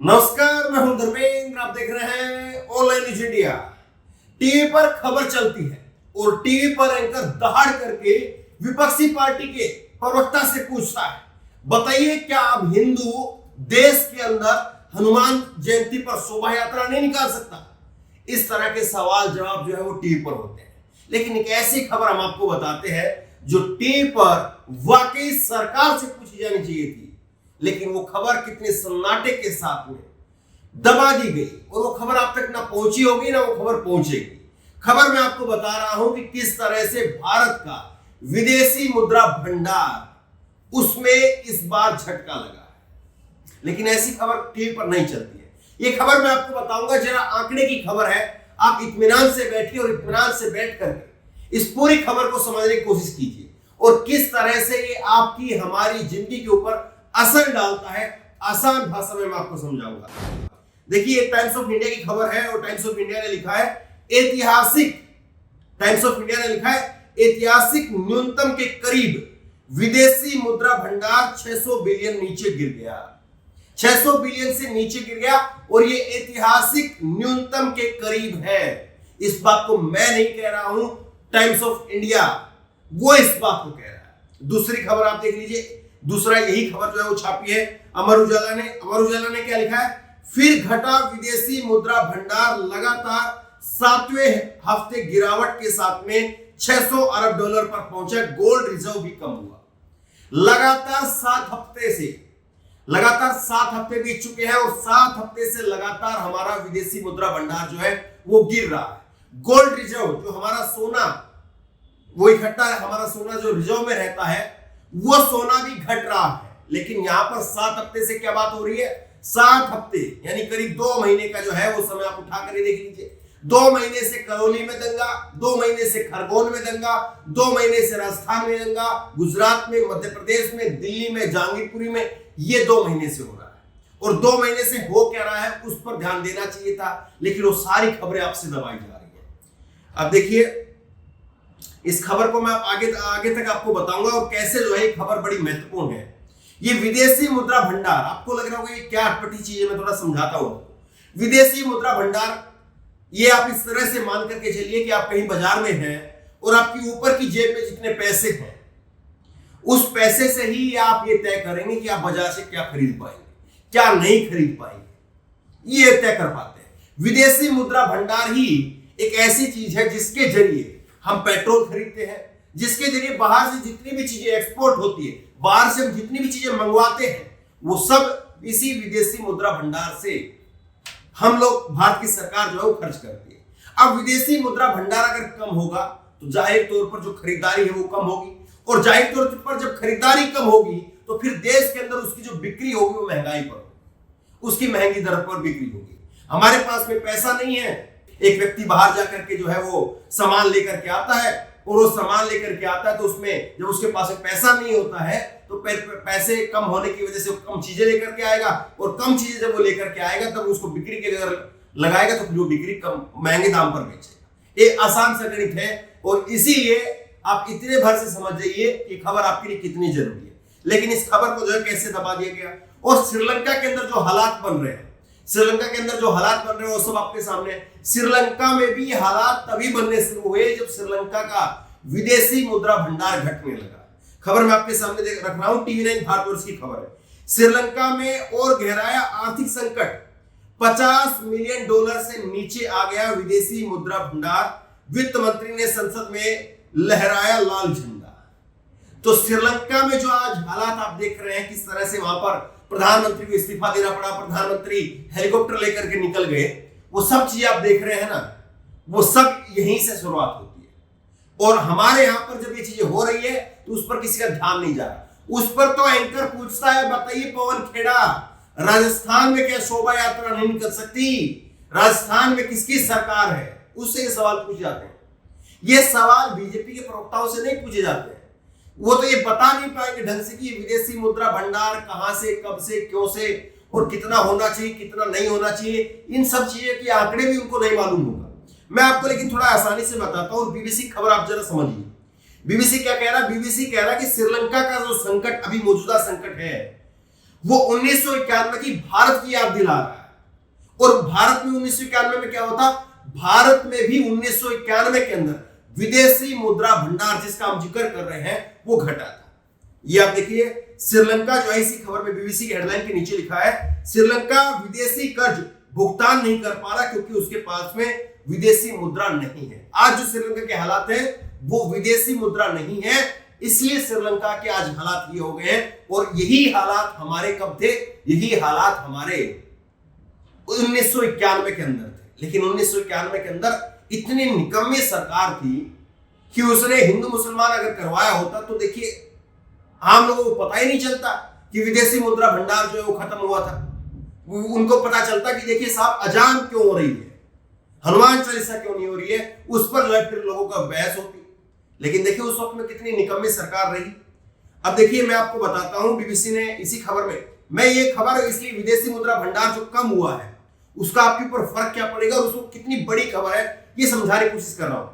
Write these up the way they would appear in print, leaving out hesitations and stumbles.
नमस्कार, मैं हूं धर्मेंद्र। आप देख रहे हैं ऑनलाइन न्यूज इंडिया। टीवी पर खबर चलती है और टीवी पर एंकर दहाड़ करके विपक्षी पार्टी के प्रवक्ता से पूछता है, बताइए क्या अब हिंदू देश के अंदर हनुमान जयंती पर शोभा यात्रा नहीं निकाल सकता? इस तरह के सवाल जवाब जो है वो टीवी पर होते हैं। लेकिन एक ऐसी खबर हम आपको बताते हैं जो टीवी पर वाकई सरकार से पूछी जानी चाहिए थी, लेकिन वो खबर कितने सन्नाटे के साथ में दबा दी गई और वो खबर आप तक ना पहुंची होगी ना वो खबर पहुंचेगी। खबर मैं आपको बता रहा हूं कि किस तरह से भारत का विदेशी मुद्रा भंडार उसमें इस बार झटका लगा है, लेकिन ऐसी खबर टीवी पर नहीं चलती है। ये खबर मैं आपको बताऊंगा, जरा आंकड़े की खबर है। आप इत्मीनान से बैठिए और इत्मीनान से बैठ करके इस पूरी खबर को समझने की कोशिश कीजिए और किस तरह से ये आपकी हमारी जिंदगी के ऊपर असर डालता है। आसान भाषा में मैं आपको समझाऊंगा। देखिए, टाइम्स ऑफ इंडिया की खबर है और टाइम्स ऑफ इंडिया ने लिखा है ऐतिहासिक न्यूनतम के करीब विदेशी मुद्रा भंडार 600 बिलियन नीचे गिर गया। 600 बिलियन से नीचे गिर गया और ये ऐतिहासिक न्यूनतम के करीब है। इस बात को मैं नहीं कह रहा हूं, टाइम्स ऑफ इंडिया वो इस बात को कह रहा है। दूसरी खबर आप देख लीजिए, दूसरा यही खबर जो है वो छापी है अमर उजाला ने क्या लिखा है? फिर घटा विदेशी मुद्रा भंडार, लगातार 7वें हफ्ते गिरावट के साथ में 600 अरब डॉलर पर पहुंचा। गोल्ड रिजर्व भी कम हुआ। लगातार 7 हफ्ते बीत चुके हैं और 7 हफ्ते से लगातार हमारा विदेशी मुद्रा भंडार जो है वो गिर रहा है। गोल्ड रिजर्व जो हमारा सोना, वो इकट्ठा है, हमारा सोना जो रिजर्व में रहता है वो सोना भी घट रहा है। लेकिन यहां पर 7 हफ्ते से क्या बात हो रही है? 7 हफ्ते यानी करीब 2 महीने का जो है वो समय आप उठा कर देख लीजिए। 2 महीने से करौली में दंगा, 2 महीने से खरगोन में दंगा, 2 महीने से राजस्थान में दंगा, गुजरात में, मध्य प्रदेश में, दिल्ली में, जहांगीरपुरी में, ये 2 महीने से हो रहा है। और 2 महीने से हो क्या रहा है उस पर ध्यान देना चाहिए था, लेकिन वो सारी खबरें आपसे दबाई जा रही है। अब देखिए, इस खबर को मैं आगे तक आपको बताऊंगा और कैसे जो है खबर बड़ी महत्वपूर्ण है। ये विदेशी मुद्रा भंडार, आपको लग रहा होगा ये क्या अटपटी चीज है, मैं थोड़ा समझाता हूं। विदेशी मुद्रा भंडार, ये आप इस तरह से मान करके चलिए कि आप कहीं बाजार में हैं और आपकी ऊपर की जेब में जितने पैसे हैं उस पैसे से ही आप ये तय करेंगे कि आप बाजार से क्या खरीद पाएंगे, क्या नहीं खरीद पाएंगे, ये तय कर पाते हैं। विदेशी मुद्रा भंडार ही एक ऐसी चीज है जिसके जरिए हम पेट्रोल खरीदते हैं, जिसके जरिए बाहर से जितनी भी चीजें एक्सपोर्ट होती है, बाहर से हम जितनी भी चीजें मंगवाते हैं, वो सब इसी विदेशी मुद्रा भंडार से हम लोग, भारत की सरकार जो है वो खर्च करती है। अब विदेशी मुद्रा भंडार अगर कम होगा तो जाहिर तौर पर जो खरीदारी है वो कम होगी और जाहिर तौर पर जब खरीदारी कम होगी तो फिर देश के अंदर उसकी जो बिक्री होगी वो महंगाई पर होगी, उसकी महंगी दर पर बिक्री होगी। हमारे पास में पैसा नहीं है, एक व्यक्ति बाहर जाकर के जो है वो सामान लेकर के आता है और वो सामान लेकर के आता है तो उसमें जब उसके पास पैसा नहीं होता है तो पैसे कम होने की वजह से वो कम चीजें लेकर के आएगा और कम चीजें जब वो लेकर के आएगा तब उसको बिक्री के अगर लगाएगा तो जो बिक्री कम महंगे दाम पर बेचेगा। ये आसान सा गणित है और इसीलिए आप इतने भर से समझ जाइए कि खबर आपके लिए कितनी जरूरी है। लेकिन इस खबर को जो है कैसे दबा दिया गया और श्रीलंका के अंदर जो हालात बन रहे हैं, वो सब आपके सामने। श्रीलंका में भी हालात तभी बनने शुरू हुए जब श्रीलंका का विदेशी मुद्रा भंडार घटने लगा। खबर मैं आपके सामने रख रहा हूं, TV9 भारतवर्ष की खबर है। श्रीलंका में और गहराया आर्थिक संकट, 50 मिलियन डॉलर से नीचे आ गया विदेशी मुद्रा भंडार। वित्त मंत्री ने संसद में लहराया लाल झंडा। तो श्रीलंका में जो आज हालात आप देख रहे हैं, किस तरह से वहां पर प्रधानमंत्री को इस्तीफा देना पड़ा, प्रधानमंत्री हेलीकॉप्टर लेकर के निकल गए, वो सब चीजें आप देख रहे हैं ना, वो सब यहीं से शुरुआत होती है। और हमारे यहां पर जब ये चीजें हो रही है तो उस पर किसी का ध्यान नहीं जा रहा। उस पर तो एंकर पूछता है, बताइए पवन खेड़ा, राजस्थान में क्या शोभा यात्रा नहीं निकल सकती? राजस्थान में किसकी सरकार है? उससे ये सवाल पूछे जाते हैं। ये सवाल बीजेपी के प्रवक्ताओं से नहीं पूछे जाते हैं। वो तो ये बता नहीं पाएंगे ढंग से कि विदेशी मुद्रा भंडार कहां से, कब से, क्यों से और कितना होना चाहिए, कितना नहीं होना चाहिए। इन सब चीजों के आंकड़े भी उनको नहीं मालूम होगा। मैं आपको लेकिन थोड़ा आसानी से बताता हूं। बीबीसी खबर आप जरा समझिए। बीबीसी क्या कह रहा है? बीबीसी कह रहा है कि श्रीलंका का जो संकट, अभी मौजूदा संकट है, वो 1991 की भारत की याद दिला रहा है। और भारत में 1991 में क्या होता, भारत में भी 1991 के अंदर विदेशी मुद्रा भंडार जिसका हम जिक्र कर रहे हैं वो घटा था। ये आप देखिए, श्रीलंका जो है, इसी खबर में बीबीसी की हेडलाइन के नीचे लिखा है, श्रीलंका विदेशी कर्ज भुगतान नहीं कर पा रहा क्योंकि उसके पास में विदेशी मुद्रा नहीं है। आज जो श्रीलंका के हालात है वो विदेशी मुद्रा नहीं है, इसलिए श्रीलंका के आज हालात ये हो गए हैं। और यही हालात हमारे कब थे, यही हालात हमारे 1991 के अंदर थे। लेकिन 1991 के अंदर इतनी निकम्मी सरकार थी कि उसने हिंदू मुसलमान अगर करवाया होता तो देखिए आम लोगों को पता ही नहीं चलता कि विदेशी मुद्रा भंडार जो है वो खत्म हुआ था। उनको पता चलता कि देखिए साहब अजान क्यों हो रही है, हनुमान चालीसा क्यों नहीं हो रही है, उस पर जो है फिर लोगों का बहस होती। लेकिन देखिए उस वक्त में कितनी निकम्मी सरकार रही। अब देखिए मैं आपको बताता हूं, बीबीसी ने इसी खबर में, मैं ये खबर इसलिए विदेशी मुद्रा भंडार जो कम हुआ है उसका आपके ऊपर फर्क क्या पड़ेगा और उसको कितनी बड़ी खबर है ये समझाने की कोशिश कर रहा हूं।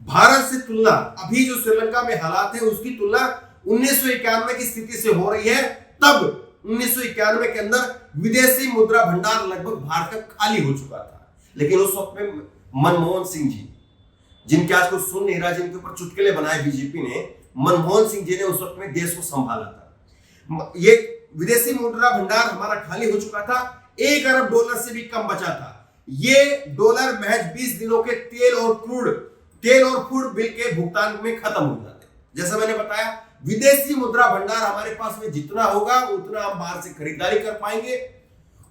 भारत से तुलना, अभी जो श्रीलंका में हालात है उसकी तुलना 1991 की स्थिति से हो रही है। तब 1991 के अंदर विदेशी मुद्रा भंडार लगभग भारत का खाली हो चुका था। लेकिन उस वक्त में मनमोहन सिंह जी, जिनके आज को सुन नहीं रहा, जिनके ऊपर चुटकुले बनाए बीजेपी ने, मनमोहन सिंह जी ने उस वक्त में देश को संभाला था। ये विदेशी मुद्रा भंडार हमारा खाली हो चुका था, $1 अरब से भी कम बचा था। ये डॉलर महज 20 दिनों के तेल और फूड बिल के भुगतान में खत्म हो जाते। जैसा मैंने बताया, विदेशी मुद्रा भंडार हमारे पास में जितना होगा उतना हम बाहर से खरीदारी कर पाएंगे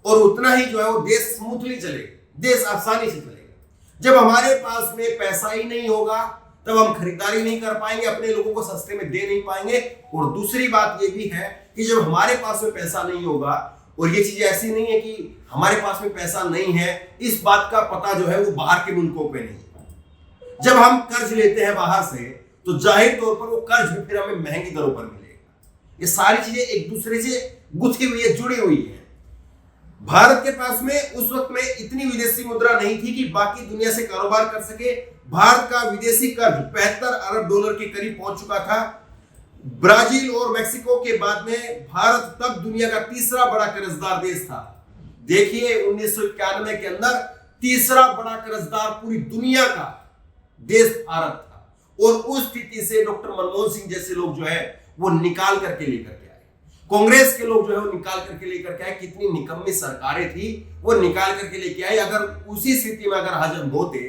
और उतना ही जो है वो देश स्मूथली चलेगा, देश आसानी से चलेगा। जब हमारे पास में पैसा ही नहीं होगा तब हम खरीदारी नहीं कर पाएंगे, अपने लोगों को सस्ते में दे नहीं पाएंगे। और दूसरी बात ये भी है कि जब हमारे पास में पैसा नहीं होगा, और ये चीज ऐसी नहीं है कि हमारे पास में पैसा नहीं है, इस बात का पता जो है वो बाहर के मुल्कों पे नहीं। जब हम कर्ज लेते हैं बाहर से तो जाहिर तौर पर वो कर्ज भी फिर हमें महंगी दरों पर मिलेगा। ये सारी चीजें एक दूसरे से गुथी हुई है, जुड़ी हुई है। भारत के पास में उस वक्त में इतनी विदेशी मुद्रा नहीं थी कि बाकी दुनिया से कारोबार कर सके। भारत का विदेशी कर्ज $75 अरब के करीब पहुंच चुका था। ब्राजील और मेक्सिको के बाद में भारत तब दुनिया का तीसरा बड़ा कर्जदार देश था। देखिए 1991 के अंदर तीसरा बड़ा कर्जदार पूरी दुनिया का देश भारत था। और उस स्थिति से डॉक्टर मनमोहन सिंह जैसे लोग जो है वो निकाल करके लेकर के आए, कांग्रेस के लोग जो है वो निकाल करके लेकर के आए। कितनी निकम्मी सरकारें थी, वो निकाल करके लेके आए। अगर उसी स्थिति में अगर हाजिर होते,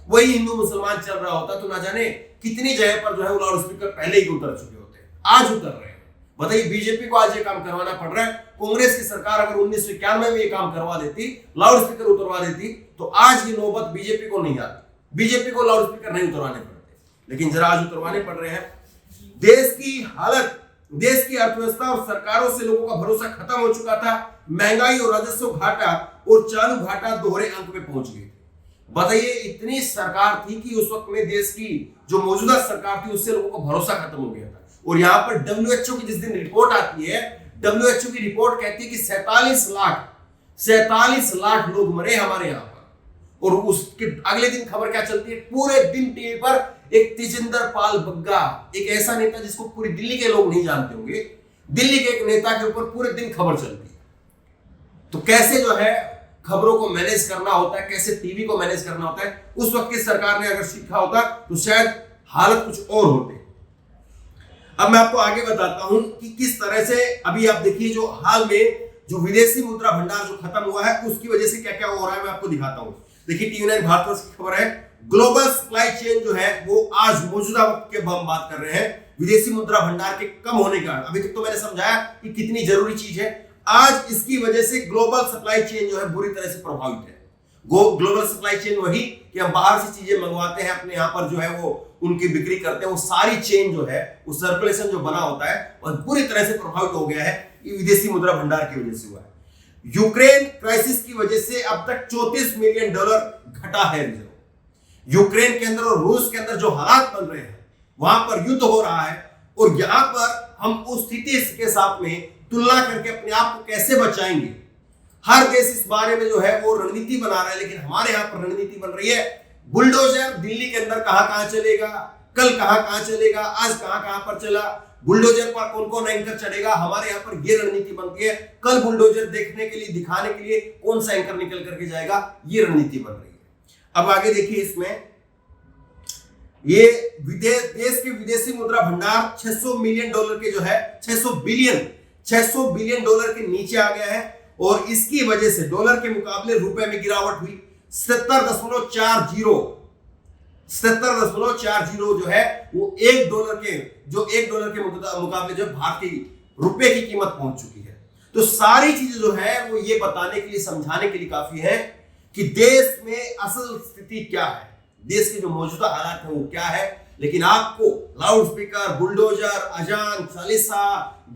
वही हिंदू मुसलमान चल रहा होता तो ना जाने कितनी जगह पर जो है वो लाउड स्पीकर पहले ही उतर चुके होते, आज उतर रहे हैं। बताइए बीजेपी को आज ये काम करवाना पड़ रहा है। कांग्रेस की सरकार अगर 1991 में ये काम करवा देती, लाउड स्पीकर उतरवा देती, तो आज ये नौबत बीजेपी को नहीं आती, बीजेपी को लाउड स्पीकर नहीं उतरवाने पड़ते। लेकिन जरा आज उतरवाने पड़ रहे हैं। देश की हालत, देश की अर्थव्यवस्था और सरकारों से लोगों का भरोसा खत्म हो चुका था। महंगाई और राजस्व घाटा और चालू घाटा दोहरे अंक में पहुंच गए थे। बताइए इतनी सरकार थी कि उस वक्त में देश की जो मौजूदा सरकार थी उससे लोगों का भरोसा खत्म हो गया था। और यहां पर WHO की जिस दिन रिपोर्ट आती है, WHO की रिपोर्ट कहती है कि 47 लाख लोग मरे हमारे यहां पर। और उसके अगले दिन खबर क्या चलती है, पूरे दिन टीवी पर एक तेजिंदर पाल बग्गा, एक ऐसा नेता जिसको पूरी दिल्ली के लोग नहीं जानते होंगे, दिल्ली के एक नेता के ऊपर पूरे दिन खबर चलती है। तो कैसे जो है खबरों को मैनेज करना होता है, कैसे टीवी को मैनेज करना होता है, उस वक्त की सरकार ने अगर सीखा होता तो शायद हालत कुछ और होते। अब मैं आपको आगे बताता हूं कि किस तरह से अभी आप देखिए जो हाल में जो विदेशी मुद्रा भंडार जो खत्म हुआ है उसकी वजह से क्या क्या हो रहा है, मैं आपको दिखाता हूं। देखिए TV9 भारतवर्ष की खबर है, ग्लोबल सप्लाई चेन जो है वो आज मौजूदा वक्त के हम बात कर रहे हैं विदेशी मुद्रा भंडार के कम होने का। अभी तक तो मैंने समझाया कि कितनी जरूरी चीज है। आज इसकी वजह से ग्लोबल सप्लाई चेन जो है बुरी तरह से प्रभावित है। ग्लोबल सप्लाई चेन वही कि हम बाहर से चीजें मंगवाते हैं, अपने यहाँ पर जो है वो उनकी बिक्री करते हैं, वो सारी चेन जो है वो सर्कुलेशन जो बना होता है और बुरी तरह से प्रभावित हो गया है। ये विदेशी मुद्रा भंडार की वजह से हुआ है। यूक्रेन क्राइसिस की वजह से अब तक $34 मिलियन घटा है रिजर्व। यूक्रेन के अंदर और रूस के अंदर जो हालात बन रहे हैं, वहां पर युद्ध हो रहा है और यहां पर हम उस स्थिति के साथ में तुलना करके अपने आप को कैसे बचाएंगे। हर देश इस बारे में जो है वो रणनीति बना रहा है, लेकिन हमारे यहां पर रणनीति बन रही है बुलडोजर दिल्ली के अंदर कहां चलेगा, कल कहां कहां चलेगा, आज कहां कहां पर चला, बुलडोजर पर कौन कौन एंकर चढ़ेगा, हमारे यहाँ पर ये रणनीति बनती है। कल बुलडोजर देखने के लिए, दिखाने के लिए कौन सा एंकर निकल करके जाएगा, ये रणनीति बन रही है। अब आगे देखिए, इसमें ये देश के विदेशी मुद्रा भंडार 600 मिलियन डॉलर के जो है 600 बिलियन डॉलर के नीचे आ गया है और इसकी वजह से डॉलर के मुकाबले रुपए में गिरावट हुई। 77.40 जो है वो एक डॉलर के मुकाबले जो भारतीय रुपए की कीमत पहुंच चुकी है। तो सारी चीजें जो है वो ये बताने के लिए, समझाने के लिए काफी है कि देश में असल स्थिति क्या है, देश के जो मौजूदा हालात है वो क्या है। लेकिन आपको लाउड स्पीकर, बुलडोजर, अजान, चालीसा,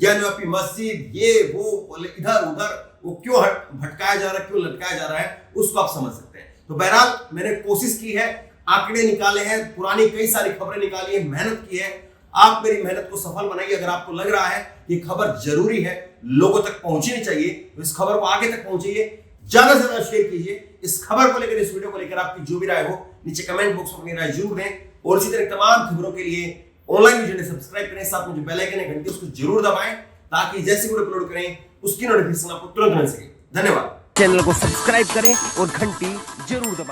ज्ञानव्यापी मस्जिद, ये वो इधर उधर वो क्यों भटकाया जा रहा है, क्यों लटकाया जा रहा है, उसको आप समझ सकते हैं। तो बहरहाल मैंने कोशिश की है, आंकड़े निकाले हैं, पुरानी कई सारी खबरें निकाली है, मेहनत की है। आप मेरी मेहनत को सफल बनाइए। अगर आपको लग रहा है कि खबर जरूरी है, लोगों तक पहुंचनी चाहिए, तो इस खबर को आगे तक पहुंचाइए, ज्यादा से ज्यादा शेयर कीजिए। इस खबर को लेकर, इस वीडियो को लेकर आपकी जो भी राय हो नीचे कमेंट बॉक्स में अपनी राय जरूर दें। और इसी तरह तमाम खबरों के लिए ऑनलाइन वीडियो सब्सक्राइब करें, साथ में जो बेल आइकन है घंटी उसको जरूर दबाएं, ताकि जैसे वीडियो अपलोड करें उसकी नोटिफिकेशन आपको तुरंत मिल सके। धन्यवाद। चैनल को सब्सक्राइब करें और घंटी जरूर दबाएं।